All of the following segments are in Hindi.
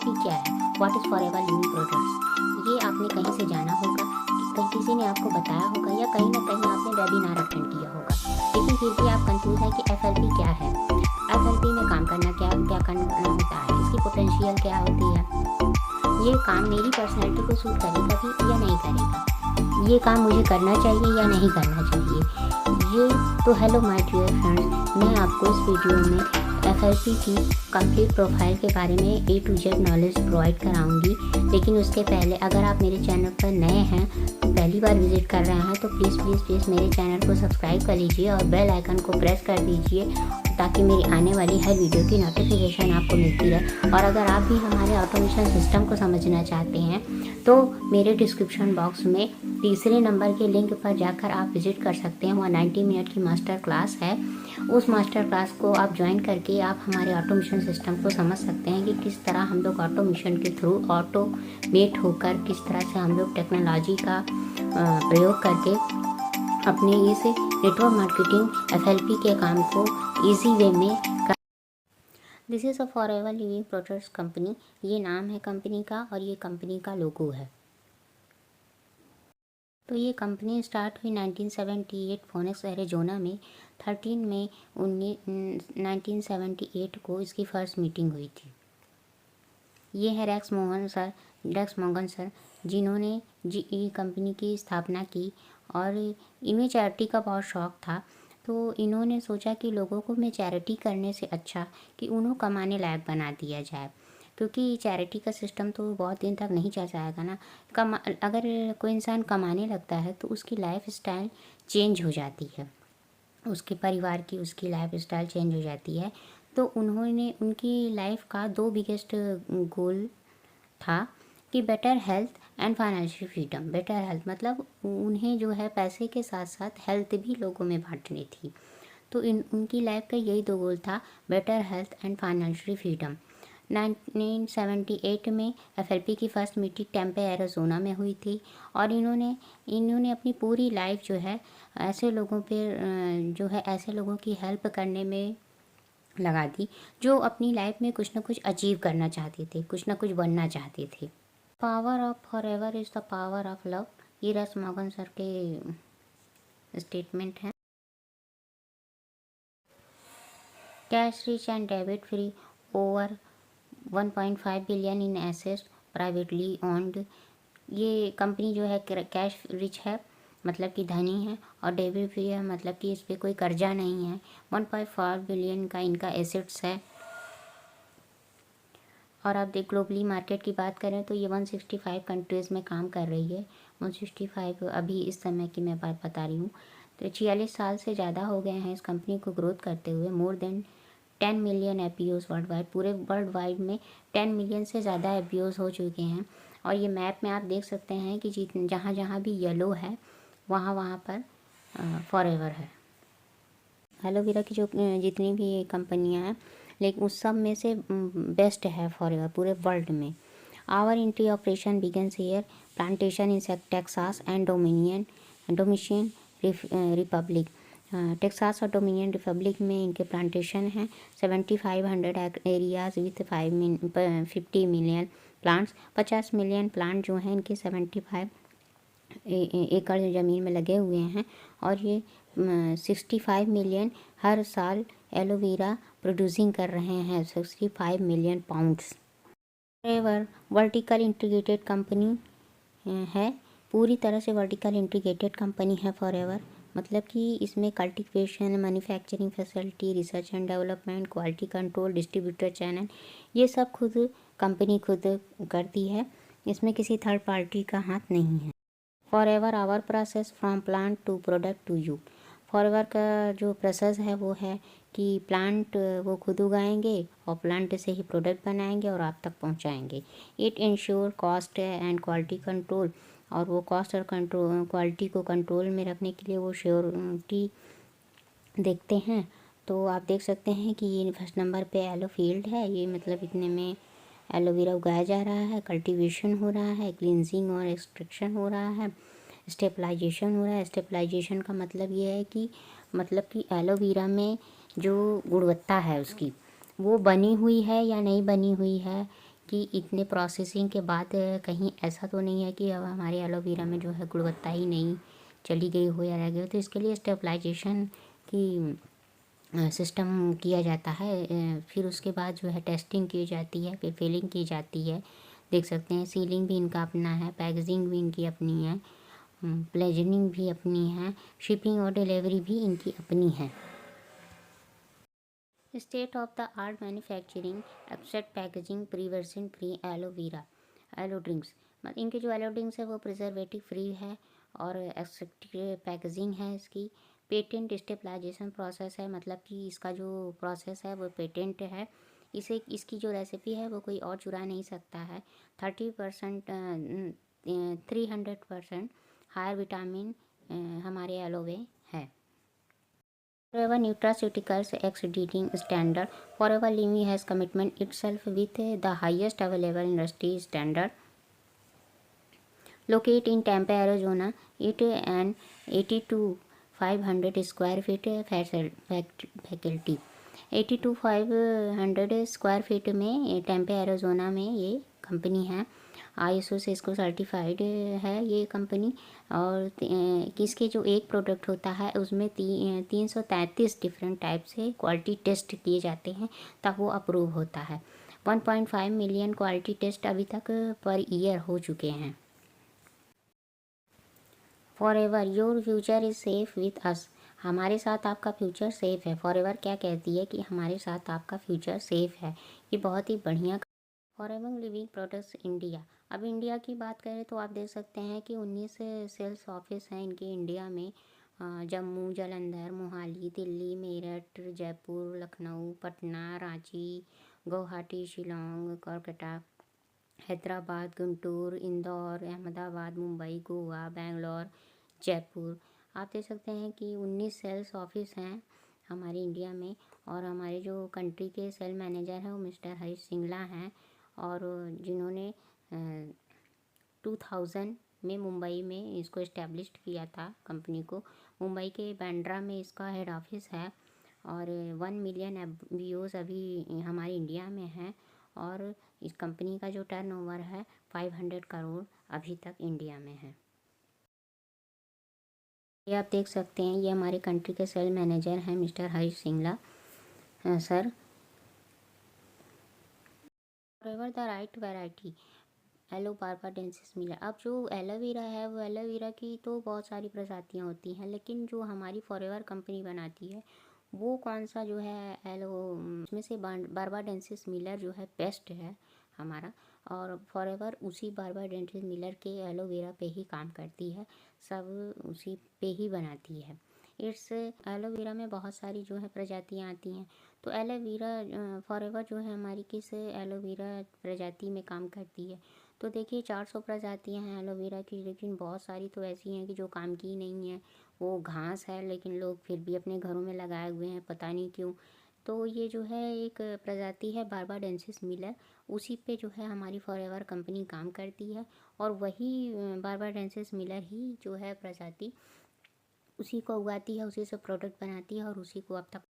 FLP क्या है, what is forever living products. ये आपने कहीं से जाना होगा, कहीं किसी ने आपको बताया होगा, या कहीं ना कहीं आपने वेबिनार अटेंड किया होगा, लेकिन फिर भी आप कंफ्यूज है कि FLP क्या है, FLP में काम करना क्या क्या करना होता है, इसकी पोटेंशियल क्या होती है, ये काम मेरी पर्सनैलिटी को सूट करेगा भी या नहीं करेगा, ये काम मुझे करना चाहिए या नहीं करना चाहिए। ये तो हेलो माय डियर फ्रेंड्स, मैं आपको इस वीडियो में FLP की कंप्लीट प्रोफाइल के बारे में A to Z knowledge provide कराऊंगी। लेकिन उसके पहले अगर आप मेरे चैनल पर नए हैं, पहली बार विजिट कर रहे हैं, तो प्लीज़ मेरे चैनल को सब्सक्राइब कर लीजिए और बेल आइकन को प्रेस कर दीजिए, ताकि मेरी आने वाली हर वीडियो की नोटिफिकेशन आपको मिलती रहे। और अगर आप भी हमारे ऑटोमेशन सिस्टम को समझना चाहते हैं तो मेरे डिस्क्रिप्शन बॉक्स में तीसरे नंबर के लिंक पर जाकर आप विजिट कर सकते हैं। वहाँ 90 मिनट की मास्टर क्लास है। उस मास्टर क्लास को आप ज्वाइन करके आप हमारे ऑटोमेशन सिस्टम को समझ सकते हैं कि किस तरह हम लोग ऑटोमेशन के थ्रू ऑटोमेट होकर किस तरह से हम लोग टेक्नोलॉजी का प्रयोग करके अपने इस नेटवर्क मार्केटिंग FLP के काम को ईजी वे में कर। This is a forever living products company, ये नाम है कंपनी का और ये कंपनी का लोगो है। तो ये कंपनी स्टार्ट हुई 1978 फोनिक्स एरिजोना में। 13 मई 1978 को इसकी फर्स्ट मीटिंग हुई थी। ये है रेक्स मोगन सर, जिन्होंने GE कंपनी की स्थापना की। और इन्हें चैरिटी का बहुत शौक़ था, तो इन्होंने सोचा कि लोगों को में चैरिटी करने से अच्छा कि उन्हें कमाने लायक बना दिया जाए, क्योंकि चैरिटी का सिस्टम तो बहुत दिन तक नहीं चल जाएगा ना। अगर कोई इंसान कमाने लगता है तो उसकी लाइफ स्टाइल चेंज हो जाती है, उसके परिवार की उसकी लाइफ स्टाइल चेंज हो जाती है। तो उन्होंने उनकी लाइफ का 2 बिगेस्ट गोल था कि better health and financial freedom. Better health मतलब उन्हें जो है पैसे के साथ साथ हेल्थ भी लोगों में बांटनी थी। तो उनकी लाइफ का यही 2 गोल था, better health and financial freedom. 1978 में FLP की फर्स्ट मीटिंग टेम्पे एरिज़ोना में हुई थी। और इन्होंने अपनी पूरी लाइफ जो है ऐसे लोगों की हेल्प करने में लगा दी, जो अपनी लाइफ में कुछ ना कुछ अचीव करना चाहते थे, कुछ ना कुछ बनना चाहते थे। Power of forever is the power of love, ये रेक्स मोगन सर के स्टेटमेंट है। Cash rich and debit free, over 1.5 billion in assets, privately owned. ये कंपनी जो है कैश रिच है, मतलब कि धनी है, और डेबिट फ्री है, मतलब कि इस पर कोई कर्जा नहीं है। 1.5 बिलियन का इनका एसेट्स है। और आप ग्लोबली मार्केट की बात करें तो ये 165 कंट्रीज़ में काम कर रही है। 165 अभी इस समय की मैं बात बता रही हूँ। तो 46 साल से ज़्यादा हो गए हैं इस कंपनी को ग्रोथ करते हुए। More than 10 million APOs worldwide, पूरे वर्ल्ड वाइड में 10 मिलियन से ज़्यादा एपीओज हो चुके हैं। और ये मैप में आप देख सकते हैं कि जहाँ जहाँ भी येलो है वहाँ वहाँ पर फॉरएवर है। एलोवेरा की जो जितनी भी कंपनियाँ हैं, लेकिन उस सब में से बेस्ट है फॉरएवर पूरे वर्ल्ड में। Our entry operation begins here, plantation in Texas and Dominion Republic. Texas और डोमिनियन रिपब्लिक में इनके प्लांटेशन हैं। 7500 areas with 50 million plants. 50 million plant जो हैं इनके 75 एकड़ ज़मीन में लगे हुए हैं। और ये 65 मिलियन हर साल एलोवेरा प्रोड्यूसिंग कर रहे हैं, 65 million pounds. Forever vertical integrated company है, पूरी तरह से वर्टिकल इंटीग्रेटेड कंपनी है फॉरएवर। मतलब कि इसमें cultivation, manufacturing facility, research and development, quality control, distributor channel, ये सब कंपनी खुद करती है। इसमें किसी थर्ड पार्टी का हाथ नहीं है। Forever our process from plant to product to you. Forever का जो प्रोसेस है वो है कि प्लांट वो खुद उगाएंगे और प्लांट से ही प्रोडक्ट बनाएंगे और आप तक पहुंचाएंगे। It ensure cost and quality control, और वो कॉस्ट और क्वालिटी को कंट्रोल में रखने के लिए वो श्योरिटी देखते हैं। तो आप देख सकते हैं कि ये फर्स्ट नंबर पे एलो फील्ड है, ये मतलब इतने में एलोवेरा उगाया जा रहा है, कल्टीवेशन हो रहा है, क्लींजिंग और एक्सट्रैक्शन हो रहा है, स्टेबलाइजेशन हो रहा है। स्टेबलाइजेशन का मतलब ये है कि एलोवेरा में जो गुणवत्ता है उसकी वो बनी हुई है या नहीं बनी हुई है, कि इतने प्रोसेसिंग के बाद कहीं ऐसा तो नहीं है कि अब हमारे एलोवेरा में जो है गुणवत्ता ही नहीं चली गई हो या रह गई हो। तो इसके लिए स्टेबलाइजेशन की सिस्टम किया जाता है। फिर उसके बाद जो है टेस्टिंग की जाती है, फिर फिलिंग की जाती है। देख सकते हैं सीलिंग भी इनका अपना है, पैकेजिंग भी इनकी अपनी है, प्लेजनिंग भी अपनी है, शिपिंग और डिलीवरी भी इनकी अपनी है। State of the art manufacturing, abstract packaging, preservation free aloe vera aloe drinks. मतलब इनके जो एलो ड्रिंक्स है वो प्रिजर्वेटिव फ्री है और एब्स्ट्रैक्ट पैकेजिंग है इसकी। पेटेंट स्टेबलाइजेशन प्रोसेस है, मतलब कि इसका जो प्रोसेस है वो पेटेंट है। इसे इसकी जो रेसिपी है वो कोई और चुरा नहीं सकता है। 30% 300% हायर विटामिन हमारे एलोवे है। Forever Nutraceuticals exceeding standard. Forever Living has commitment itself with the highest available industry standard. Located in Tampa, Arizona, it an 80 to 500 square feet faculty. 80 to 500 square feet में टेम्पे एरिज़ोना में ये कंपनी है। ISO से इसको सर्टिफाइड है ये कंपनी। और किसके जो एक प्रोडक्ट होता है उसमें 333 डिफरेंट टाइप से क्वालिटी टेस्ट किए जाते हैं तब वो अप्रूव होता है। 1.5 मिलियन क्वालिटी टेस्ट अभी तक पर ईयर हो चुके हैं। Forever your future is safe with us. हमारे साथ आपका फ्यूचर सेफ है। फॉरएवर क्या कहती है कि हमारे साथ आपका फ्यूचर सेफ है। ये बहुत ही बढ़िया। Forever living products India. अब इंडिया की बात करें तो आप देख सकते हैं कि 19 सेल्स ऑफिस हैं इनके इंडिया में। जम्मू, जालंधर, मोहाली, दिल्ली, मेरठ, जयपुर, लखनऊ, पटना, रांची, गुवाहाटी, शिलोंग, कोलकाता, हैदराबाद, गुंटूर, इंदौर, अहमदाबाद, मुंबई, गोवा, बेंगलोर, जयपुर। आप देख सकते हैं कि 19 सेल्स ऑफिस हैं हमारे इंडिया में। और हमारे जो कंट्री के सेल मैनेजर हैं वो मिस्टर हरीश सिंगला हैं, और जिन्होंने 2000 में मुंबई में इसको इस्टेब्लिश्ड किया था कंपनी को। मुंबई के बांद्रा में इसका हेड ऑफिस है। और 1 मिलियन एम्प्लॉयज़ अभी हमारे इंडिया में हैं। और इस कंपनी का जो टर्नओवर है 500 करोड़ अभी तक इंडिया में है। ये आप देख सकते हैं ये हमारे कंट्री के सेल मैनेजर हैं mister Harish Singla sir. Forever the right variety aloe barbadensis Miller. अब जो एलोवेरा है वो एलोवेरा की तो बहुत सारी प्रजातियां होती हैं, लेकिन जो हमारी फॉरएवर कंपनी बनाती है वो कौन सा जो है एलो उसमें से बारबाडेंसिस मिलर जो है बेस्ट है हमारा। और फॉरएवर उसी बारबाडेंसिस मिलर के एलोवेरा पे ही काम करती है, सब उसी पे ही बनाती है। इट्स एलोवेरा में बहुत सारी जो है प्रजातियाँ आती हैं। तो एलोवेरा फॉरएवर जो है हमारी किस एलोवेरा प्रजाति में काम करती है। तो देखिए 400 प्रजातियां हैं एलोवेरा की, लेकिन बहुत सारी तो ऐसी हैं कि जो काम की नहीं है। वो घास है लेकिन लोग फिर भी अपने घरों में लगाए हुए हैं, पता नहीं क्यों। तो ये जो है एक प्रजाति है बारबाडेंसिस मिलर, उसी पे जो है हमारी फॉरएवर कंपनी काम करती है। और वही बारबाडेंसिस मिलर ही जो है प्रजाति उसी को उगाती है, उसी से प्रोडक्ट बनाती है और उसी को अब तक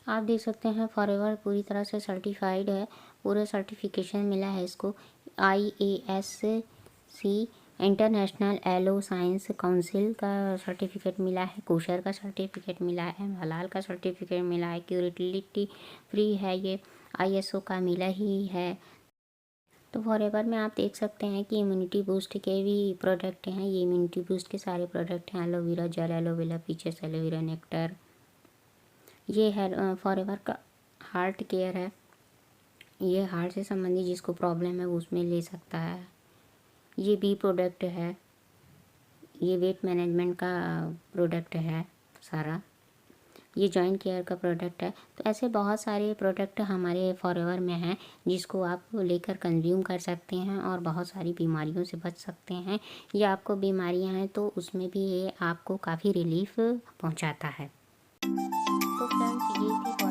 आप देख सकते हैं फॉरएवर पूरी तरह से सर्टिफाइड है। पूरे सर्टिफिकेशन मिला है इसको। IASC international aloe science council का सर्टिफिकेट मिला है, कोशर का सर्टिफिकेट मिला है, हलाल का सर्टिफिकेट मिला है, क्यूरिटी फ्री है, ये ISO का मिला ही है। तो फॉरएवर में आप देख सकते हैं कि इम्यूनिटी बूस्ट के भी प्रोडक्ट हैं। ये इम्यूनिटी बूस्ट के सारे प्रोडक्ट हैं। Aloe vera gel, aloe vera peaches, aloe vera nectar. ये है फॉरएवर का हार्ट केयर है। ये हार्ट से संबंधित जिसको प्रॉब्लम है वो उसमें ले सकता है। ये भी प्रोडक्ट है। ये वेट मैनेजमेंट का प्रोडक्ट है सारा। ये जॉइंट केयर का प्रोडक्ट है। तो ऐसे बहुत सारे प्रोडक्ट हमारे फॉरएवर में हैं जिसको आप लेकर कंज्यूम कर सकते हैं और बहुत सारी बीमारियों से बच सकते हैं। या आपको बीमारियां हैं तो उसमें भी ये आपको काफ़ी रिलीफ पहुंचाता है। तो फ्रेंड्स ये थी